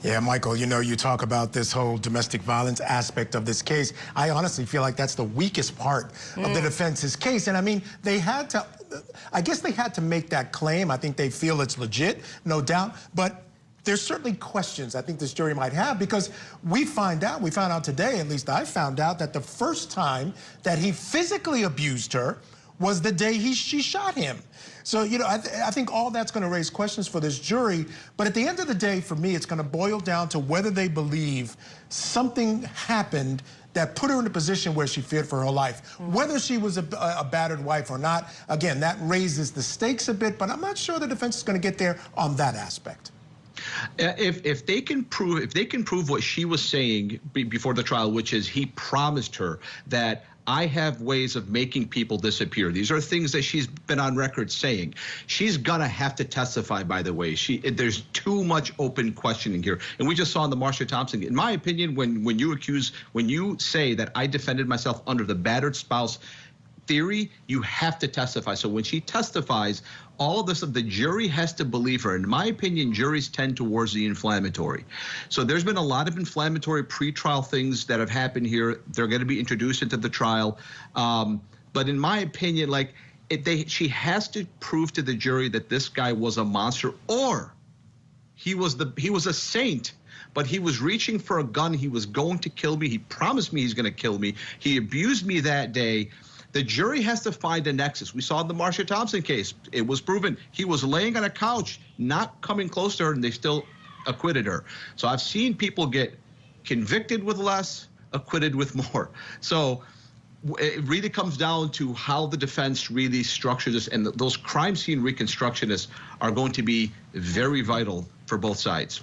Yeah, Michael, you know, you talk about this whole domestic violence aspect of this case. I honestly feel like that's the weakest part of the defense's case. And I mean, they had to, I guess they had to make that claim. I think they feel it's legit, no doubt. But there's certainly questions I think this jury might have, because we found out today, at least I found out, that the first time that he physically abused her was the day she shot him. So, you know, I think all that's going to raise questions for this jury. But at the end of the day, for me, it's going to boil down to whether they believe something happened that put her in a position where she feared for her life. Whether she was a battered wife or not, again, that raises the stakes a bit, but I'm not sure the defense is going to get there on that aspect. If they can prove what she was saying before the trial, which is he promised her that I have ways of making people disappear. These are things that she's been on record saying. She's gonna have to testify, by the way. There's too much open questioning here. And we just saw in the Marsha Thompson, in my opinion, when you say that I defended myself under the battered spouse theory, you have to testify. So when she testifies, all of this, the jury has to believe her. In my opinion, juries tend towards the inflammatory. So there's been a lot of inflammatory pretrial things that have happened here. They're going to be introduced into the trial. But in my opinion, like she has to prove to the jury that this guy was a monster, or he was a saint, but he was reaching for a gun. He was going to kill me. He promised me he's going to kill me. He abused me that day. The jury has to find a nexus. We saw in the Marsha Thompson case, it was proven he was laying on a couch, not coming close to her, and they still acquitted her. So I've seen people get convicted with less, acquitted with more. So it really comes down to how the defense really structures this, and those crime scene reconstructionists are going to be very vital for both sides.